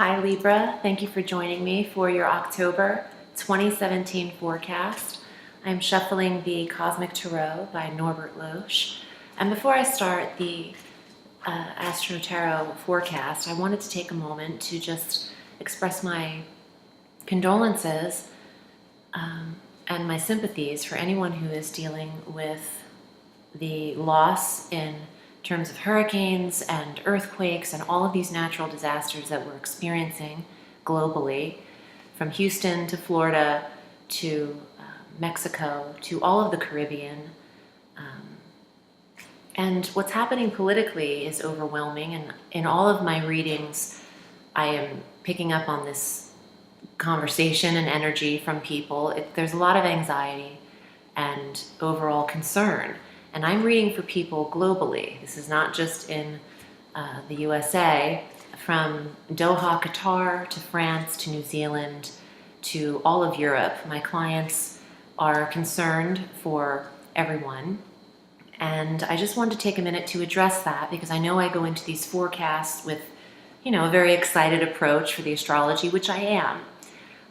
Hi Libra, thank you for joining me for your October 2017 forecast. I'm shuffling the Cosmic Tarot by Norbert Loesch. And before I start the Astro Tarot forecast, I wanted to take a moment to just express my condolences and my sympathies for anyone who is dealing with the loss in terms of hurricanes and earthquakes and all of these natural disasters that we're experiencing globally, from Houston to Florida to Mexico to all of the Caribbean. And what's happening politically is overwhelming, and in all of my readings I am picking up on this conversation and energy from people. There's a lot of anxiety and overall concern. And I'm reading for people globally. This is not just in the USA, from Doha, Qatar, to France, to New Zealand, to all of Europe. My clients are concerned for everyone. And I just wanted to take a minute to address that, because I know I go into these forecasts with, a very excited approach for the astrology, which I am.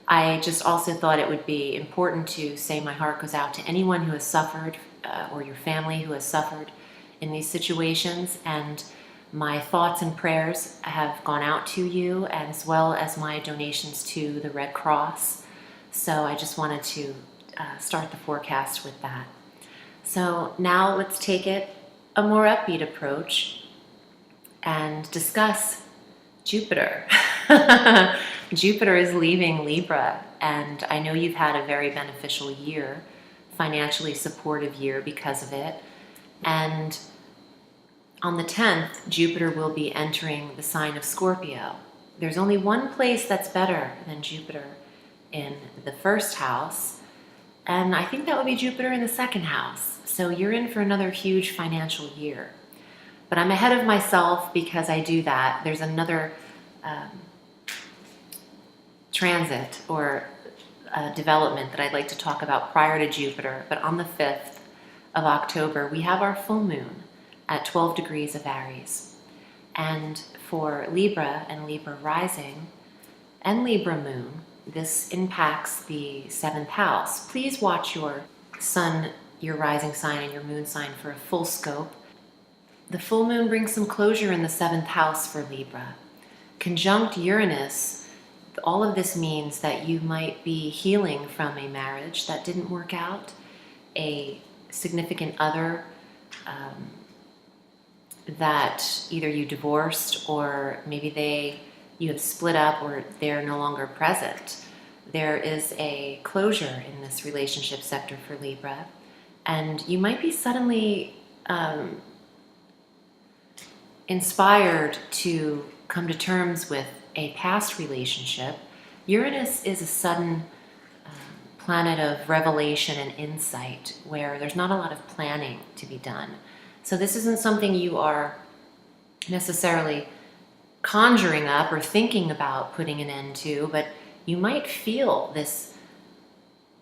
I just also thought it would be important to say my heart goes out to anyone who has suffered, or your family who has suffered in these situations, and my thoughts and prayers have gone out to you, as well as my donations to the Red Cross. So I just wanted to start the forecast with that. So now let's take it a more upbeat approach and discuss Jupiter. Jupiter is leaving Libra, and I know you've had a very beneficial year, financially supportive year because of it. And on the 10th, Jupiter will be entering the sign of Scorpio. There's only one place that's better than Jupiter in the first house, and I think that would be Jupiter in the second house. So you're in for another huge financial year. But I'm ahead of myself because I do that. There's another transit or development that I'd like to talk about prior to Jupiter. But on the 5th of October, we have our full moon at 12 degrees of Aries. And for Libra and Libra rising and Libra moon, this impacts the 7th house. Please watch your sun, your rising sign, and your moon sign for a full scope. The full moon brings some closure in the 7th house for Libra. Conjunct Uranus, all of this means that you might be healing from a marriage that didn't work out, a significant other that either you divorced, or maybe you have split up, or they're no longer present. There is a closure in this relationship sector for Libra, and you might be suddenly inspired to come to terms with a past relationship. Uranus is a sudden planet of revelation and insight, where there's not a lot of planning to be done. So this isn't something you are necessarily conjuring up or thinking about putting an end to, but you might feel this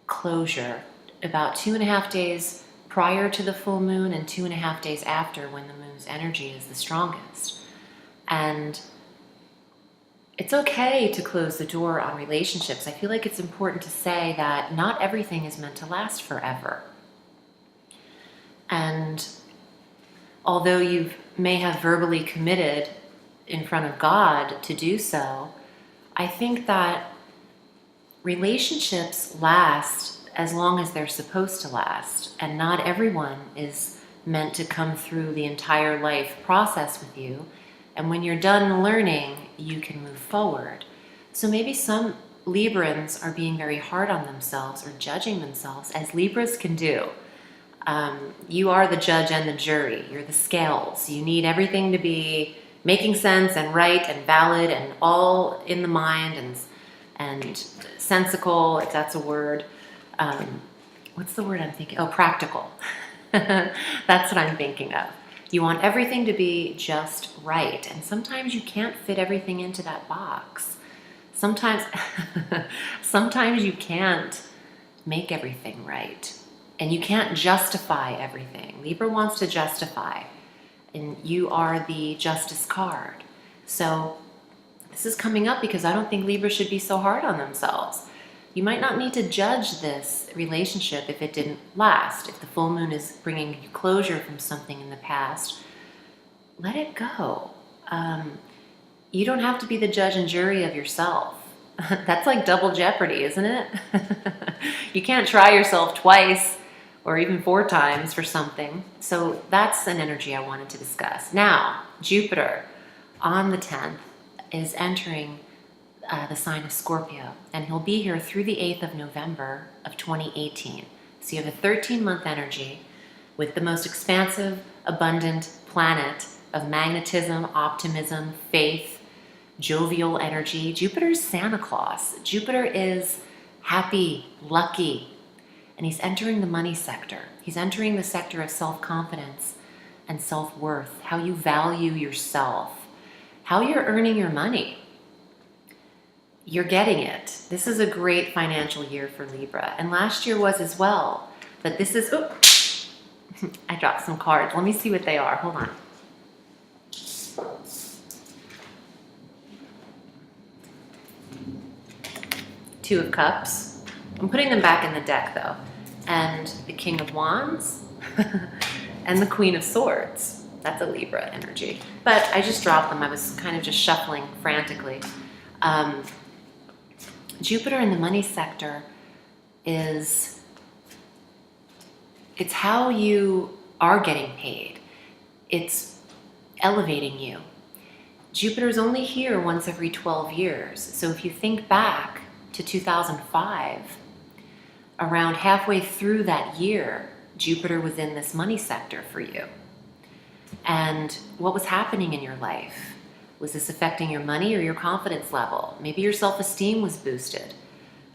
closure about 2.5 days prior to the full moon and 2.5 days after, when the moon's energy is the strongest. And it's okay to close the door on relationships. I feel like it's important to say that not everything is meant to last forever. And although you may have verbally committed in front of God to do so, I think that relationships last as long as they're supposed to last, and not everyone is meant to come through the entire life process with you. And when you're done learning, you can move forward. So maybe some Librans are being very hard on themselves or judging themselves, as Libras can do. You are the judge and the jury. You're the scales. You need everything to be making sense and right and valid and all in the mind and sensical, if that's a word. What's the word I'm thinking? Oh, practical. That's what I'm thinking of. You want everything to be just right, and sometimes you can't fit everything into that box. Sometimes you can't make everything right, and you can't justify everything. Libra wants to justify, and you are the justice card. So This is coming up because I don't think Libra should be so hard on themselves. You might not need to judge this relationship if it didn't last. If the full moon is bringing you closure from something in the past, let it go. You don't have to be the judge and jury of yourself. That's like double jeopardy, isn't it? You can't try yourself twice or even 4 times for something. So that's an energy I wanted to discuss. Now, Jupiter on the 10th is entering the sign of Scorpio, and he'll be here through the 8th of November of 2018. So you have a 13-month energy with the most expansive, abundant planet of magnetism, optimism, faith, jovial energy. Jupiter's Santa Claus. Jupiter is happy, lucky, and he's entering the money sector. He's entering the sector of self-confidence and self-worth, how you value yourself, how you're earning your money. You're getting it. This is a great financial year for Libra, and last year was as well. But this is, I dropped some cards. Let me see what they are. Hold on. Two of Cups. I'm putting them back in the deck though. And the King of Wands and the Queen of Swords. That's a Libra energy. But I just dropped them. I was kind of just shuffling frantically. Jupiter in the money sector it's how you are getting paid. It's elevating you. Jupiter's only here once every 12 years. So if you think back to 2005, around halfway through that year, Jupiter was in this money sector for you. And what was happening in your life? Was this affecting your money or your confidence level? Maybe your self-esteem was boosted.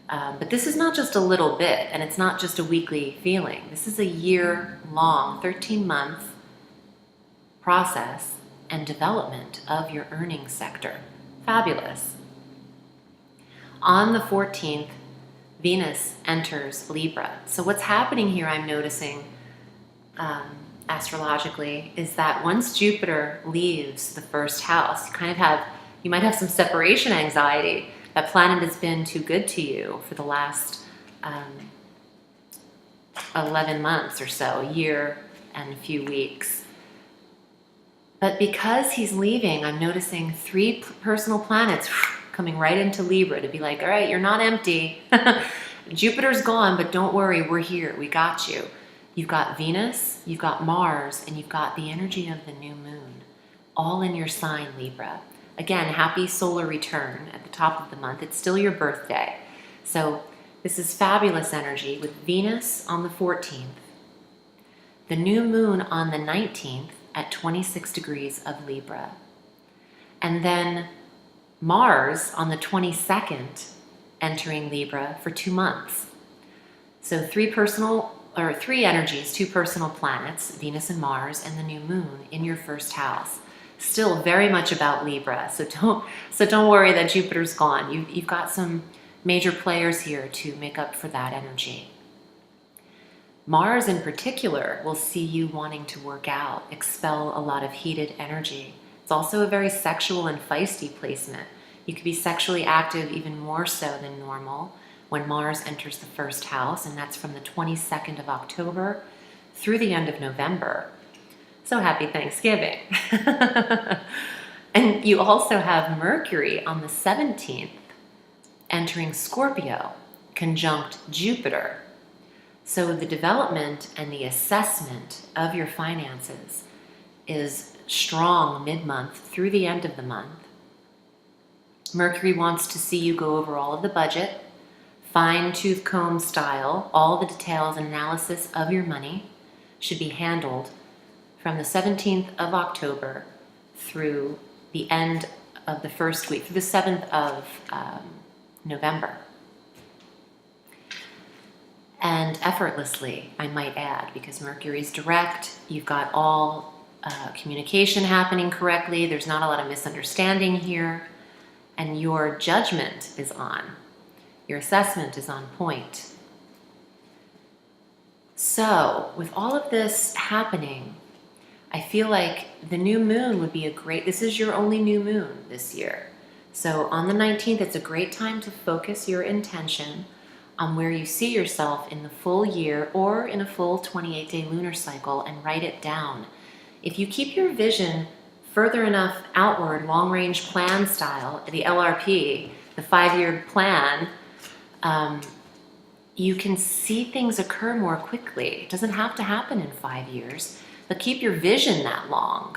But this is not just a little bit, and it's not just a weekly feeling. This is a year-long, 13-month process and development of your earnings sector. Fabulous. On the 14th, Venus enters Libra. So what's happening here, I'm noticing, astrologically, is that once Jupiter leaves the first house, you might have some separation anxiety. That planet has been too good to you for the last 11 months or so, a year and a few weeks. But because he's leaving, I'm noticing 3 personal planets coming right into Libra to be like, all right, you're not empty. Jupiter's gone, but don't worry, we're here, we got you. You've got Venus, you've got Mars, and you've got the energy of the new moon, all in your sign, Libra. Again, happy solar return at the top of the month. It's still your birthday. So this is fabulous energy with Venus on the 14th, the new moon on the 19th at 26 degrees of Libra, and then Mars on the 22nd entering Libra for 2 months. So 3 energies, 2 personal planets, Venus and Mars, and the new moon in your first house. Still very much about Libra, so don't worry that Jupiter's gone. You've got some major players here to make up for that energy. Mars in particular will see you wanting to work out, expel a lot of heated energy. It's also a very sexual and feisty placement. You could be sexually active even more so than normal when Mars enters the first house, and that's from the 22nd of October through the end of November. So happy Thanksgiving. And you also have Mercury on the 17th entering Scorpio, conjunct Jupiter. So the development and the assessment of your finances is strong mid-month through the end of the month. Mercury wants to see you go over all of the budget, fine-tooth comb style, all the details and analysis of your money should be handled from the 17th of October through the end of the first week, through the 7th of November. And effortlessly, I might add, because Mercury's direct, you've got all communication happening correctly, there's not a lot of misunderstanding here, and your judgment is on. Your assessment is on point. So, with all of this happening, I feel like the new moon would be this is your only new moon this year. So on the 19th, it's a great time to focus your intention on where you see yourself in the full year or in a full 28-day lunar cycle and write it down. If you keep your vision further enough outward, long-range plan style, the LRP, the 5-year plan, you can see things occur more quickly. It doesn't have to happen in 5 years, but keep your vision that long.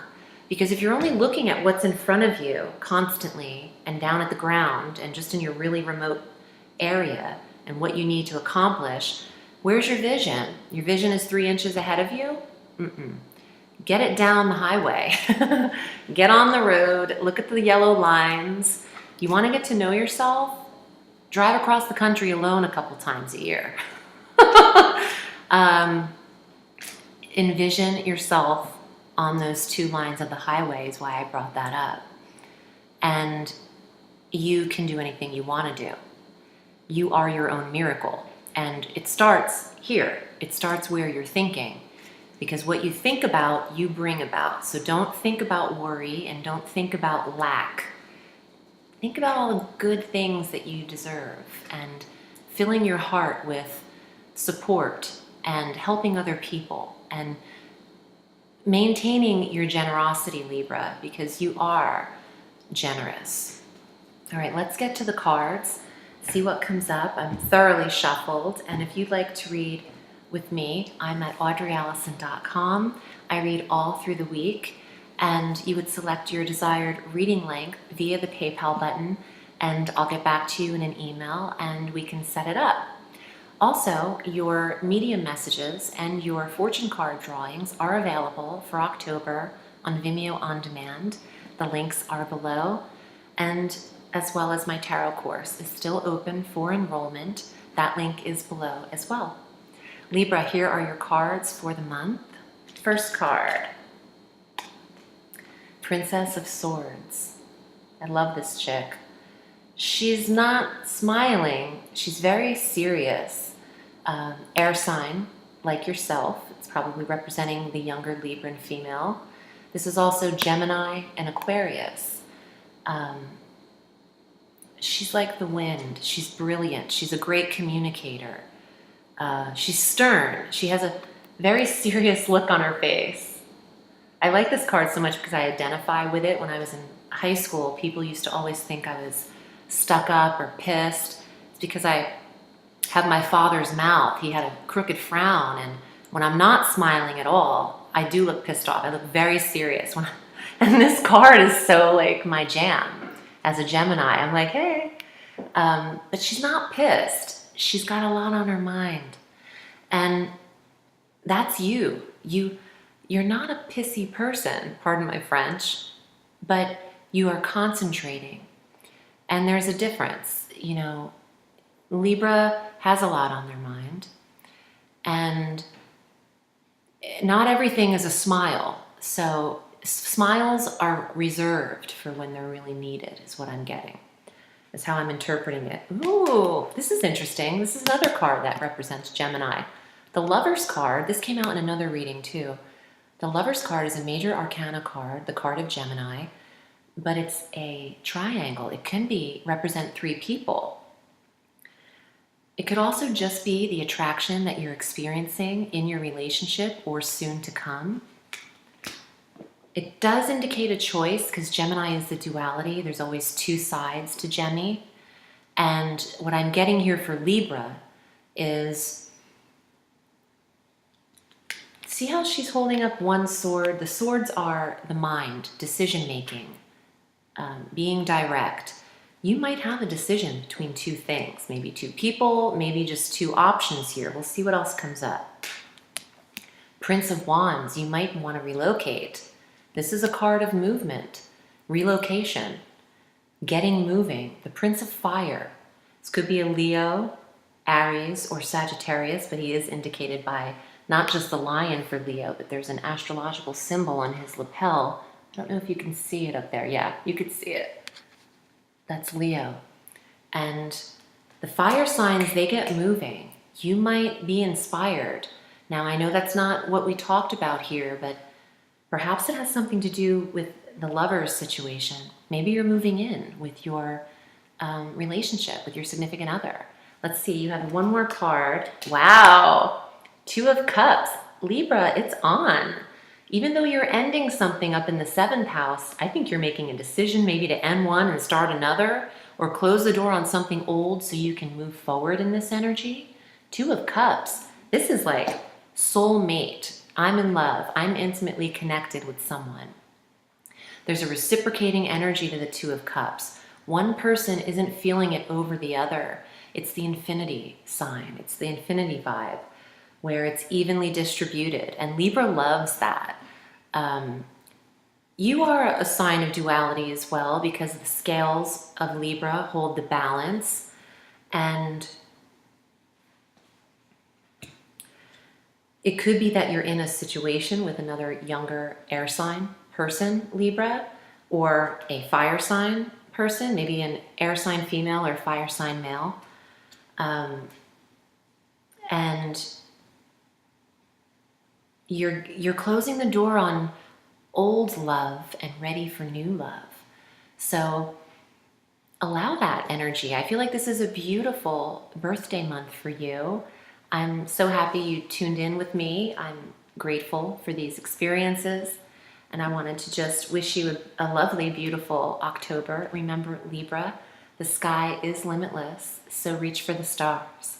Because if you're only looking at what's in front of you constantly and down at the ground and just in your really remote area and what you need to accomplish, where's your vision? Your vision is 3 inches ahead of you? Get it down the highway. Get on the road, look at the yellow lines. You want to get to know yourself? Drive across the country alone a couple times a year. Envision yourself on those 2 lines of the highway is why I brought that up. And you can do anything you want to do. You are your own miracle. And it starts here. It starts where you're thinking. Because what you think about, you bring about. So don't think about worry and don't think about lack. Think about all the good things that you deserve and filling your heart with support and helping other people and maintaining your generosity, Libra, because you are generous. All right, let's get to the cards, see what comes up. I'm thoroughly shuffled, and if you'd like to read with me, I'm at audreyalison.com. I read all through the week, and you would select your desired reading length via the PayPal button, and I'll get back to you in an email, and we can set it up. Also, your medium messages and your fortune card drawings are available for October on VIMEO On Demand. The links are below, and as well as my tarot course is still open for enrollment. That link is below as well. Libra, here are your cards for the month. First card, Princess of Swords. I love this chick. She's not smiling. She's very serious. Air sign, like yourself. It's probably representing the younger Libran female. This is also Gemini and Aquarius. She's like the wind. She's brilliant. She's a great communicator. She's stern. She has a very serious look on her face. I like this card so much because I identify with it. When I was in high school, people used to always think I was stuck up or pissed. It's because I have my father's mouth. He had a crooked frown, and when I'm not smiling at all, I do look pissed off. I look very serious. And this card is so like my jam. As a Gemini, I'm like, hey. But she's not pissed. She's got a lot on her mind. And that's you. You're not a pissy person, pardon my French, but you are concentrating. And there's a difference. You know, Libra has a lot on their mind. And not everything is a smile. So smiles are reserved for when they're really needed, is what I'm getting. That's how I'm interpreting it. Ooh, this is interesting. This is another card that represents Gemini. The Lover's card, this came out in another reading too. The Lover's card is a major arcana card, the card of Gemini, but it's a triangle. It can represent 3 people. It could also just be the attraction that you're experiencing in your relationship or soon to come. It does indicate a choice because Gemini is the duality. There's always 2 sides to Gemini. And what I'm getting here for Libra is, see how she's holding up one sword? The swords are the mind, decision-making, being direct. You might have a decision between 2 things, maybe 2 people, maybe just 2 options here. We'll see what else comes up. Prince of Wands, you might want to relocate. This is a card of movement, relocation, getting moving. The Prince of Fire. This could be a Leo, Aries, or Sagittarius, but he is indicated by not just the lion for Leo, but there's an astrological symbol on his lapel. I don't know if you can see it up there. Yeah, you could see it. That's Leo. And the fire signs, they get moving. You might be inspired. Now, I know that's not what we talked about here, but perhaps it has something to do with the lover's situation. Maybe you're moving in with your relationship, with your significant other. Let's see, you have one more card. Wow, Two of Cups. Libra, it's on. Even though you're ending something up in the 7th house, I think you're making a decision maybe to end one and start another, or close the door on something old so you can move forward in this energy. Two of Cups. This is like soulmate. I'm in love. I'm intimately connected with someone. There's a reciprocating energy to the Two of Cups. One person isn't feeling it over the other. It's the infinity sign. It's the infinity vibe, where it's evenly distributed. And Libra loves that. You are a sign of duality as well, because the scales of Libra hold the balance. And it could be that you're in a situation with another younger air sign person, Libra, or a fire sign person, maybe an air sign female or fire sign male. And you're closing the door on old love and ready for new love. So allow that energy. I feel like this is a beautiful birthday month for you. I'm so happy you tuned in with me. I'm grateful for these experiences. And I wanted to just wish you a lovely, beautiful October. Remember, Libra, the sky is limitless, so reach for the stars.